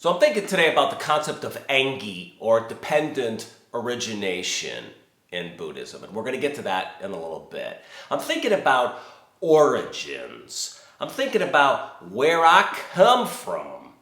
So I'm thinking today about the concept of engi, or dependent origination in Buddhism, and we're going to get to that in a little bit. I'm thinking about origins. I'm thinking about where I come from.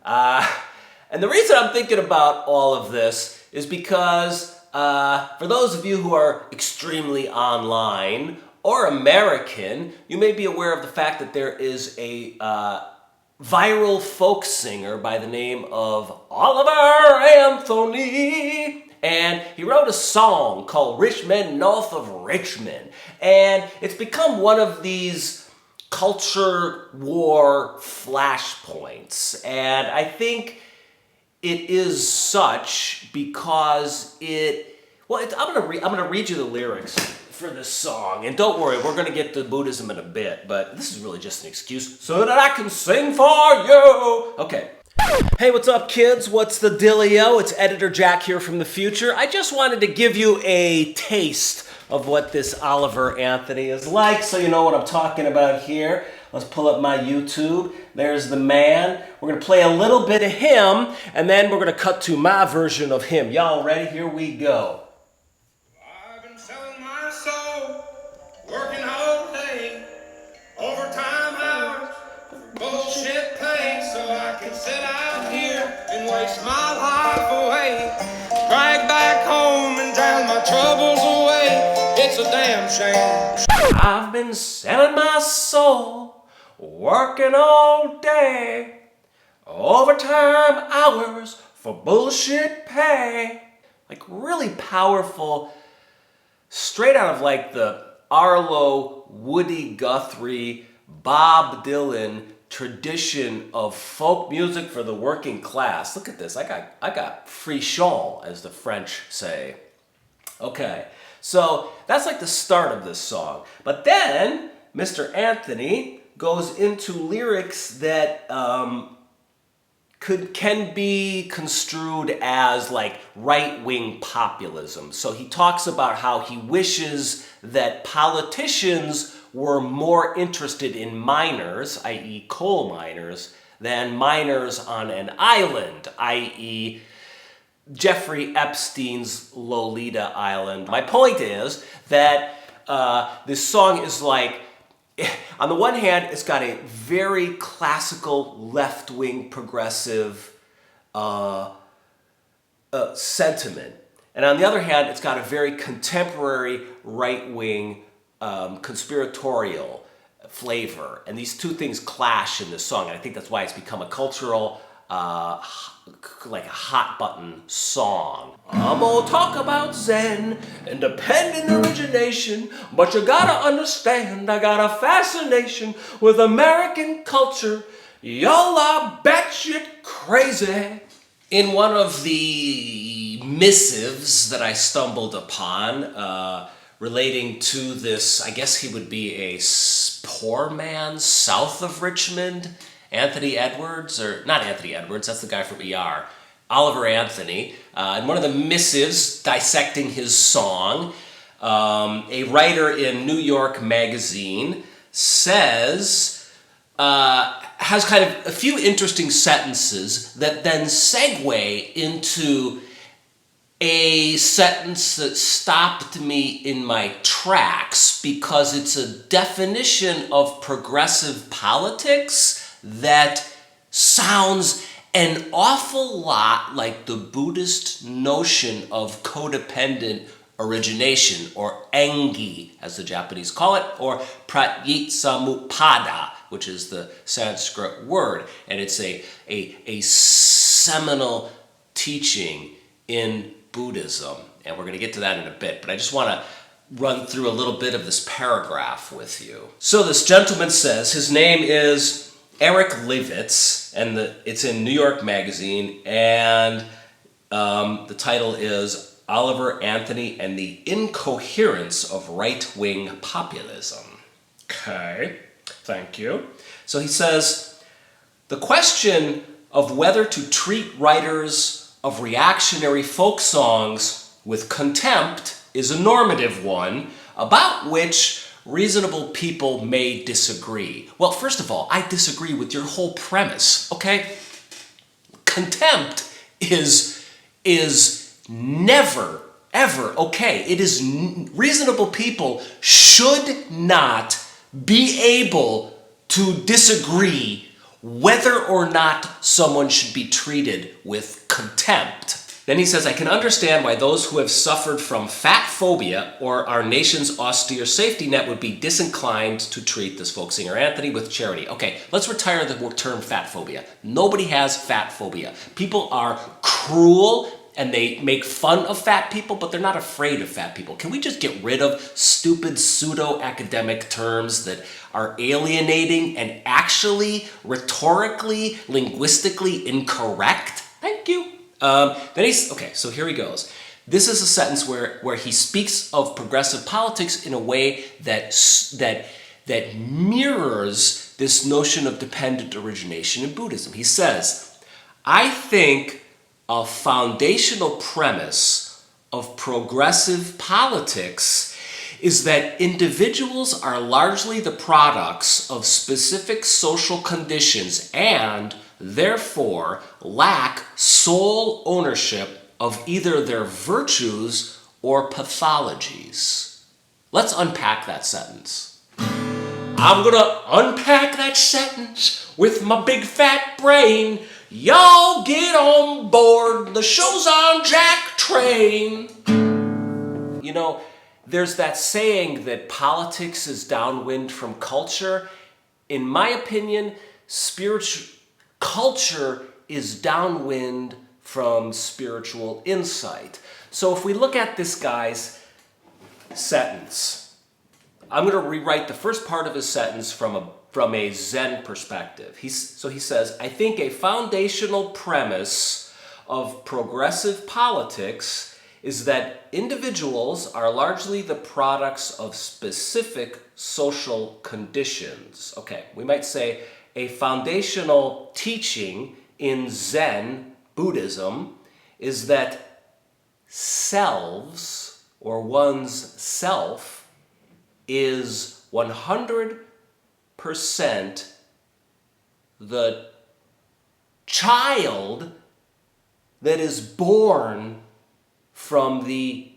And the reason I'm thinking about all of this is because for those of you who are extremely online or American, you may be aware of the fact that there is a viral folk singer by the name of Oliver Anthony. And he wrote a song called Men North of Richmond. And it's become one of these culture war flashpoints. And I think it is such because I'm gonna read you the lyrics for this song, and don't worry, we're gonna get to Buddhism in a bit, but this is really just an excuse so that I can sing for you. Okay. Hey, what's up, kids? What's the dealio? It's Editor Jack here from the future. I just wanted to give you a taste of what this Oliver Anthony is like, so you know what I'm talking about here. Let's pull up my YouTube. There's the man. We're going to play a little bit of him, and then we're going to cut to my version of him. Y'all ready? Here we go. I've been selling my soul, working all day, overtime hours, bullshit pay, so I can sit out here and waste my life away. Drag back home and drown my troubles away. It's a damn shame. I've been selling my soul, working all day, overtime hours for bullshit pay. Like really powerful, straight out of like the Arlo, Woody Guthrie, Bob Dylan tradition of folk music for the working class. Look at this, I got frisson, as the French say. Okay, so that's like the start of this song. But then Mr. Anthony goes into lyrics that can be construed as like right-wing populism. So he talks about how he wishes that politicians were more interested in miners, i.e. coal miners, than miners on an island, i.e. Jeffrey Epstein's Lolita Island. My point is that this song is like, on the one hand, it's got a very classical left-wing progressive sentiment. And on the other hand, it's got a very contemporary right-wing conspiratorial flavor. And these two things clash in this song. And I think that's why it's become a cultural, like a hot button song. I'm gonna talk about Zen, independent origination, but you gotta understand I got a fascination with American culture. Y'all are batshit crazy. In one of the missives that I stumbled upon, relating to this, I guess he would be a poor man south of Richmond, Anthony Edwards, or not Anthony Edwards, that's the guy from ER, Oliver Anthony. In one of the missives dissecting his song, a writer in New York Magazine says, has kind of a few interesting sentences that then segue into a sentence that stopped me in my tracks because it's a definition of progressive politics that sounds an awful lot like the Buddhist notion of codependent origination, or engi, as the Japanese call it, or pratitsamutpada, which is the Sanskrit word. And it's a seminal teaching in Buddhism, and we're going to get to that in a bit, but I just want to run through a little bit of this paragraph with you. So this gentleman says, his name is Eric Levitz, and it's in New York Magazine, and the title is Oliver Anthony and the Incoherence of Right-Wing Populism. Okay, thank you. So he says, the question of whether to treat writers of reactionary folk songs with contempt is a normative one, about which reasonable people may disagree. Well, first of all, I disagree with your whole premise, okay? Contempt is never, ever okay. It is reasonable people should not be able to disagree whether or not someone should be treated with contempt. Then he says, I can understand why those who have suffered from fat phobia or our nation's austere safety net would be disinclined to treat this folk singer Anthony with charity. Okay, let's retire the term fat phobia. Nobody has fat phobia. People are cruel and they make fun of fat people, but they're not afraid of fat people. Can we just get rid of stupid pseudo-academic terms that are alienating and actually rhetorically, linguistically incorrect? Thank you. So here he goes. This is a sentence where he speaks of progressive politics in a way that mirrors this notion of dependent origination in Buddhism. He says, I think a foundational premise of progressive politics is that individuals are largely the products of specific social conditions and therefore lack sole ownership of either their virtues or pathologies. Let's unpack that sentence. I'm gonna unpack that sentence with my big fat brain. Y'all get on board, the show's on Jack Train. You know, there's that saying that politics is downwind from culture. In my opinion, culture is downwind from spiritual insight. So if we look at this guy's sentence, I'm going to rewrite the first part of his sentence from a Zen perspective. He says, I think a foundational premise of progressive politics is that individuals are largely the products of specific social conditions. Okay, we might say a foundational teaching in Zen Buddhism is that selves, or one's self, is 100% the child that is born from the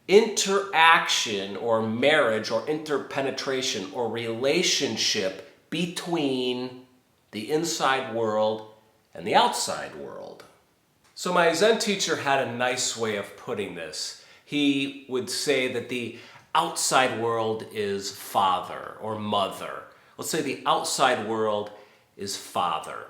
interaction or marriage or interpenetration or relationship between the inside world and the outside world. So my Zen teacher had a nice way of putting this. He would say that the outside world is father or mother. Let's say the outside world is father.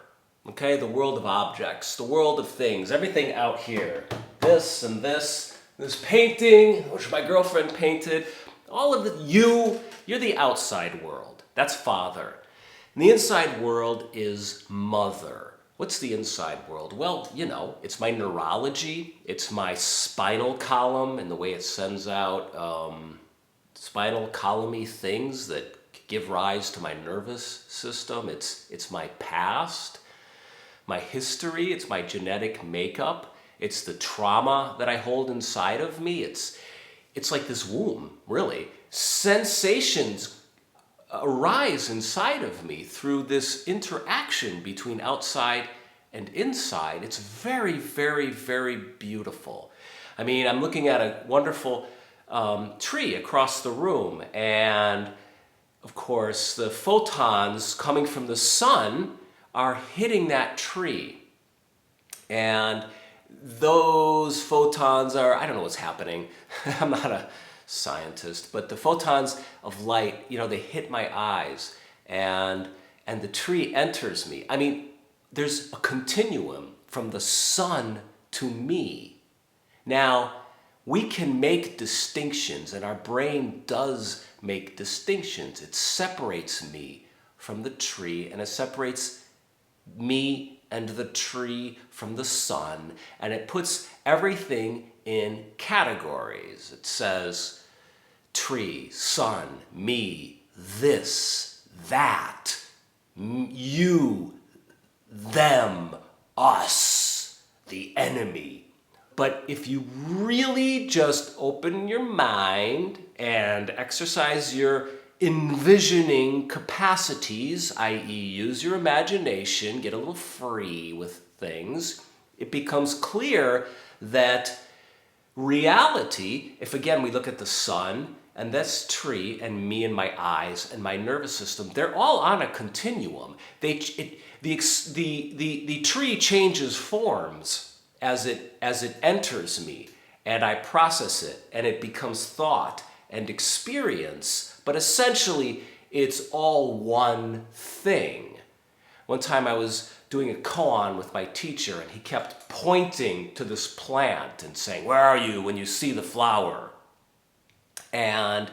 Okay, the world of objects, the world of things, everything out here. This and this painting, which my girlfriend painted, all of you're the outside world. That's father. And the inside world is mother. What's the inside world? Well, it's my neurology, it's my spinal column and the way it sends out spinal column-y things that give rise to my nervous system. It's my past, my history, it's my genetic makeup. It's the trauma that I hold inside of me. It's like this womb, really. Sensations arise inside of me through this interaction between outside and inside. It's very, very, very beautiful. I mean, I'm looking at a wonderful tree across the room, and of course, the photons coming from the sun are hitting that tree. And those photons are, I don't know what's happening. I'm not a scientist, but the photons of light, they hit my eyes and the tree enters me. I mean, there's a continuum from the sun to me. Now, we can make distinctions, and our brain does make distinctions. It separates me from the tree, and it separates me and the tree from the sun, and it puts everything in categories. It says tree, sun, me, this, that, you, them, us, the enemy. But if you really just open your mind and exercise your envisioning capacities, i.e. use your imagination, get a little free with things, it becomes clear that reality, if again we look at the sun and this tree and me and my eyes and my nervous system, they're all on a continuum. The tree changes forms as it enters me, and I process it, and it becomes thought and experience, but essentially it's all one thing. One time I was doing a koan with my teacher, and he kept pointing to this plant and saying, "Where are you when you see the flower?" And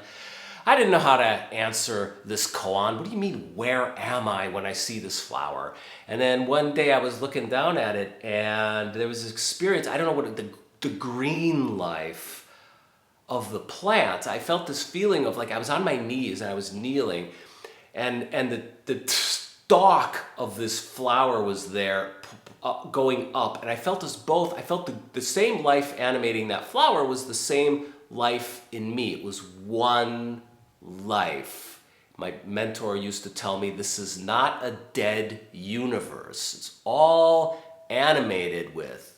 I didn't know how to answer this koan. What do you mean, where am I when I see this flower? And then one day I was looking down at it, and there was this experience, I don't know what, the green life of the plant. I felt this feeling of like I was on my knees and I was kneeling, and the stalk of this flower was there going up, and I felt us both. I felt the same life animating that flower was the same life in me. It was one life. My mentor used to tell me this is not a dead universe. It's all animated with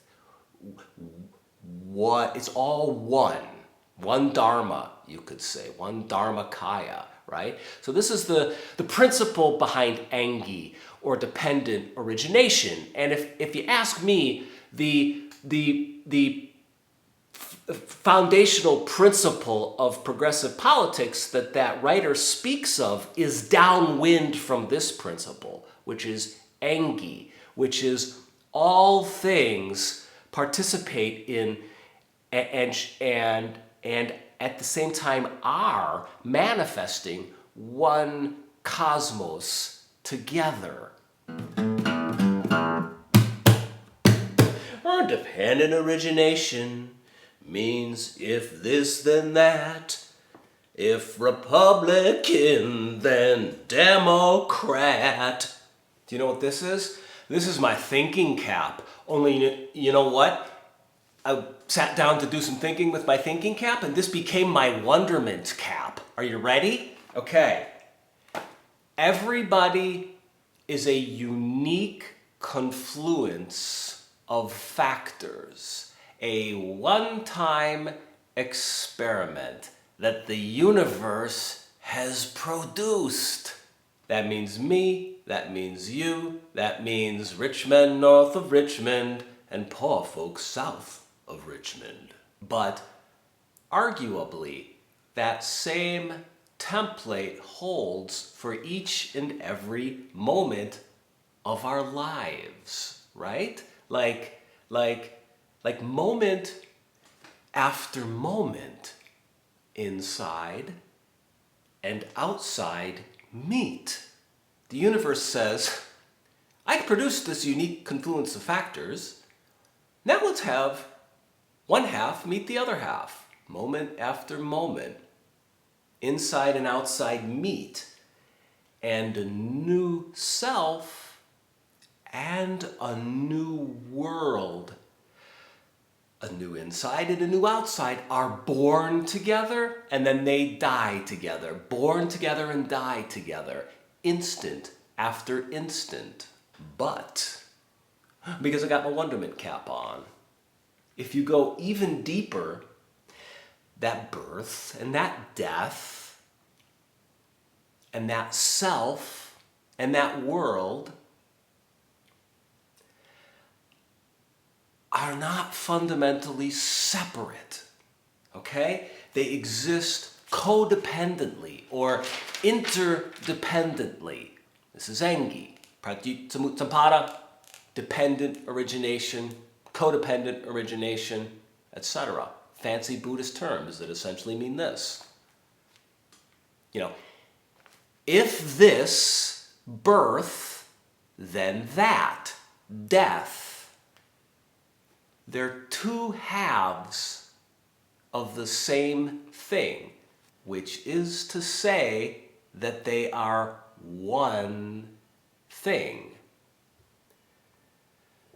what, it's all one dharma, you could say, one dharmakaya, right? So this is the principle behind engi, or dependent origination. And if you ask me, the foundational principle of progressive politics that writer speaks of is downwind from this principle, which is engi, which is all things participate in and at the same time are manifesting one cosmos together. Dependent origination means if this then that, if Republican then Democrat. Do you know what this is? This is my thinking cap. Only you know what? I sat down to do some thinking with my thinking cap, and this became my wonderment cap. Are you ready? Okay. Everybody is a unique confluence of factors, a one-time experiment that the universe has produced. That means me, that means you, that means rich men north of Richmond and poor folks south of Richmond. But arguably, that same template holds for each and every moment of our lives, right? Like moment after moment, inside and outside meet. The universe says, I produced this unique confluence of factors. Now let's have one half meet the other half, moment after moment. Inside and outside meet, and a new self and a new world, a new inside and a new outside, are born together and then they die together. Born together and die together, instant after instant. But, because I got my wonderment cap on, if you go even deeper, that birth and that death and that self and that world are not fundamentally separate, okay? They exist codependently or interdependently. This is engi, pratityasamuttampada, dependent origination, codependent origination, etc. Fancy Buddhist terms that essentially mean this. You know, if this, birth, then that, death. They're two halves of the same thing, which is to say that they are one thing.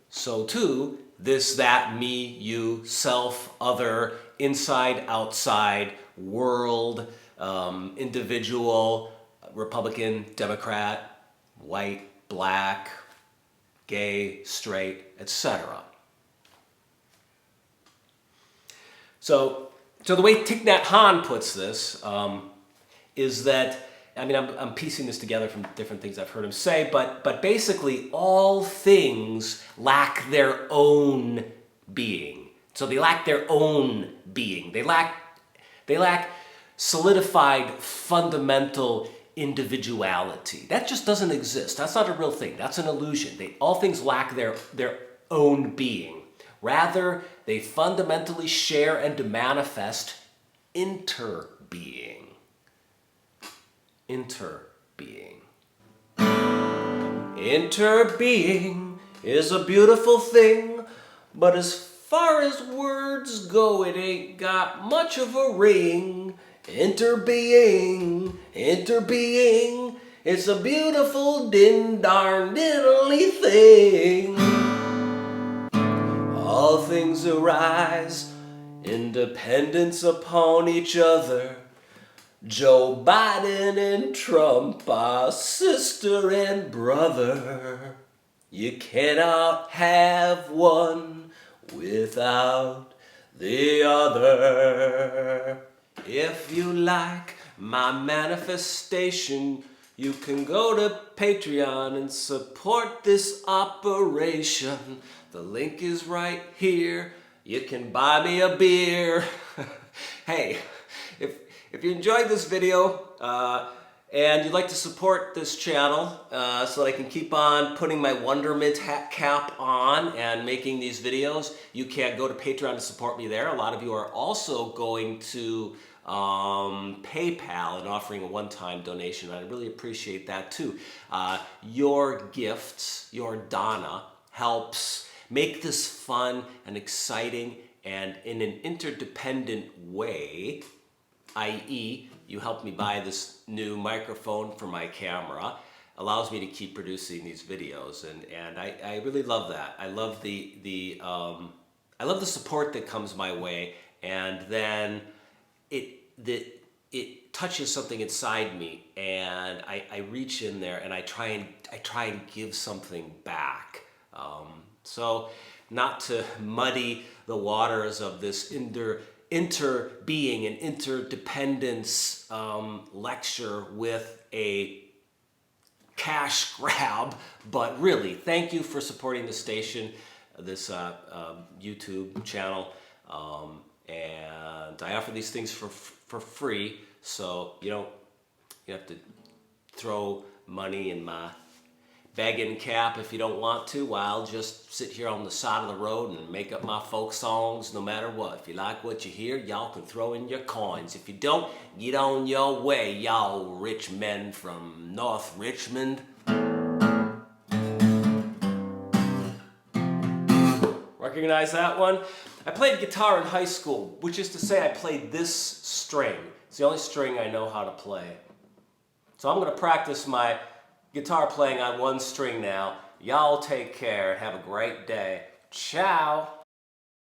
So too, this, that, me, you, self, other, inside, outside, world, individual, Republican, Democrat, white, black, gay, straight, etc. So the way Thich Nhat Hanh puts this is that, I mean, I'm piecing this together from different things I've heard him say, but basically all things lack their own being. So they lack their own being. They lack solidified fundamental individuality. That just doesn't exist. That's not a real thing. That's an illusion. All things lack their own being. Rather, they fundamentally share and manifest interbeing. Interbeing. Interbeing is a beautiful thing, but as far as words go, it ain't got much of a ring. Interbeing, interbeing, it's a beautiful din-darn diddly thing. All things arise in dependence upon each other. Joe Biden and Trump are sister and brother. You cannot have one without the other. If you like my manifestation, you can go to Patreon and support this operation. The link is right here. You can buy me a beer. Hey, if you enjoyed this video and you'd like to support this channel so that I can keep on putting my wonderment hat cap on and making these videos, you can go to Patreon to support me there. A lot of you are also going to PayPal and offering a one-time donation. I really appreciate that too. Your gifts, your dana, helps make this fun and exciting and in an interdependent way, i.e., you helped me buy this new microphone for my camera, allows me to keep producing these videos, and I really love that. I love the support that comes my way, and then it touches something inside me, and I reach in there and I try and give something back. So not to muddy the waters of this interbeing and interdependence lecture with a cash grab, but really, thank you for supporting the station, this YouTube channel, and I offer these things for free, so you have to throw money in my begging cap if you don't want to. Well, I'll just sit here on the side of the road and make up my folk songs no matter what. If you like what you hear, y'all can throw in your coins. If you don't, get on your way, y'all rich men from North Richmond. Recognize that one? I played guitar in high school, which is to say I played this string. It's the only string I know how to play. So I'm going to practice my guitar playing on one string now. Y'all take care and have a great day. Ciao.